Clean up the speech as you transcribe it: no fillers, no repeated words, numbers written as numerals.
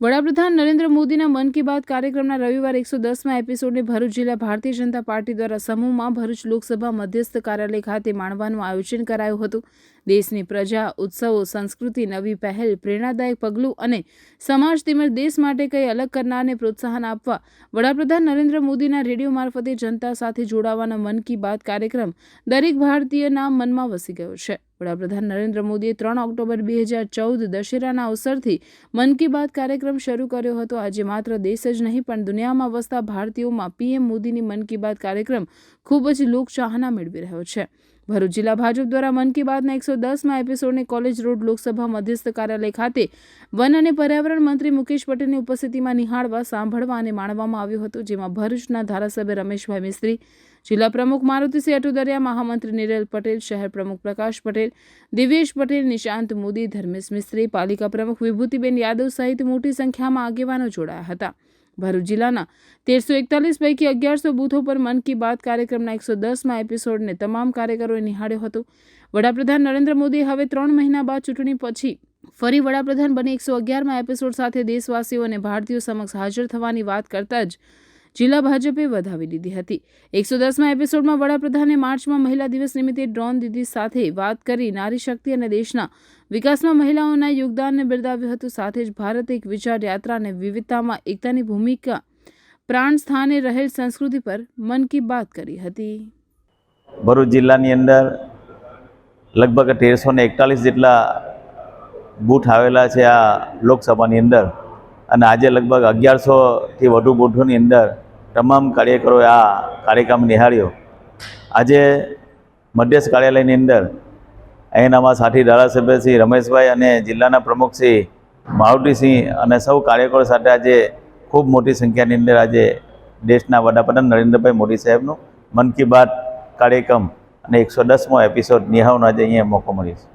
વડાપ્રધાન નરેન્દ્ર મોદીના મન કી બાત કાર્યક્રમના રવિવાર 110મા એપિસોડને ભરૂચ જિલ્લા ભારતીય જનતા પાર્ટી દ્વારા સમૂહમાં ભરૂચ લોકસભા મધ્યસ્થ કાર્યાલય ખાતે માણવાનું આયોજન કરાયું હતું। દેશની પ્રજા, ઉત્સવો, સંસ્કૃતિ, નવી પહેલ, પ્રેરણાદાયક પગલું અને સમાજ તેમજ દેશ માટે કંઈ અલગ કરનારને પ્રોત્સાહન આપવા વડાપ્રધાન નરેન્દ્ર મોદીના રેડિયો મારફતે જનતા સાથે જોડાવાનો મન કી બાત કાર્યક્રમ દરેક ભારતીયના મનમાં વસી ગયો છે। વડાપ્રધાન નરેન્દ્ર મોદીએ 3 ઓક્ટોબર 2014 દશેરાના અવસરથી મન કી બાત કાર્યક્રમ શરૂ કર્યો હતો। આજે માત્ર દેશ જ નહીં પણ દુનિયામાં વસતા ભારતીયોમાં પીએમ મોદીની મન કી બાત કાર્યક્રમ ખૂબ જ લોકચાહના મેળવી રહ્યો છે। ભરૂચ જિલ્લા ભાજપ દ્વારા મન કી બાતના 110મા એપિસોડને કોલેજ રોડ લોકસભા મધ્યસ્થ કાર્યાલય ખાતે વન અને પર્યાવરણ મંત્રી મુકેશ પટેલની ઉપસ્થિતિમાં નિહાળવા, સાંભળવા અને માણવામાં આવ્યું હતું, જેમાં ભરૂચના ધારાસભ્ય રમેશભાઈ મિસ્ત્રી, જિલ્લા પ્રમુખ મારુતિસિંહ અટુદરિયા, મહામંત્રી નિરેલ પટેલ, શહેર પ્રમુખ પ્રકાશ પટેલ, દિવ્યેશ પટેલ, નિશાંત મોદી, ધર્મેશ મિસ્ત્રી, પાલિકા પ્રમુખ વિભૂતિબેન યાદવ સહિત મોટી સંખ્યામાં આગેવાનો જોડાયા હતા। ભરૂચ જિલ્લાના 1341 પૈકી 1100 બૂથો પર મન કી બાત કાર્યક્રમના 110મા એપિસોડને તમામ કાર્યકરોએ નિહાળ્યો હતો। વડાપ્રધાન નરેન્દ્ર મોદી હવે 3 મહિના બાદ ચૂંટણી પછી ફરી વડાપ્રધાન બની 111મા એપિસોડ સાથે દેશવાસીઓ અને ભારતીયો સમક્ષ હાજર થવાની વાત કરતા જ જિલ્લા ભાજપે વધાવી લીધી હતી। 110મા એપિસોડમાં વડાપ્રધાને માર્ચમાં મહિલા દિવસ નિમિત્તે ડ્રોન દીદી સાથે વાત કરી નારી શક્તિ અને દેશના વિકાસમાં મહિલાઓના યોગદાનને બિરદાવ્યું હતું। સાથે જ ભારત એક વિચાર યાત્રા અને વિવિધતામાં એકતાની ભૂમિકા પ્રાણ સ્થાને રહેલ સંસ્કૃતિ પર મન કી બાત કરી હતી। ભરૂચ જિલ્લાની અંદર લગભગ 1341 જેટલા બૂથ આવેલા છે આ લોકસભાની અંદર, અને આજે લગભગ 1100થી વધુ બૂથોની અંદર તમામ કાર્યકરોએ આ કાર્યક્રમ નિહાળ્યો। આજે મધ્યસ્થ કાર્યાલયની અંદર અહીંના સાથી ધારાસભ્ય શ્રી રમેશભાઈ અને જિલ્લાના પ્રમુખ શ્રી મારુતિસિંહ અને સૌ કાર્યકરો સાથે આજે ખૂબ મોટી સંખ્યાની અંદર આજે દેશના વડાપ્રધાન નરેન્દ્રભાઈ મોદી સાહેબનું મન કી બાત કાર્યક્રમ અને 110મો એપિસોડ નિહાળવાનો આજે અહીંયા મોકો મળ્યો છે।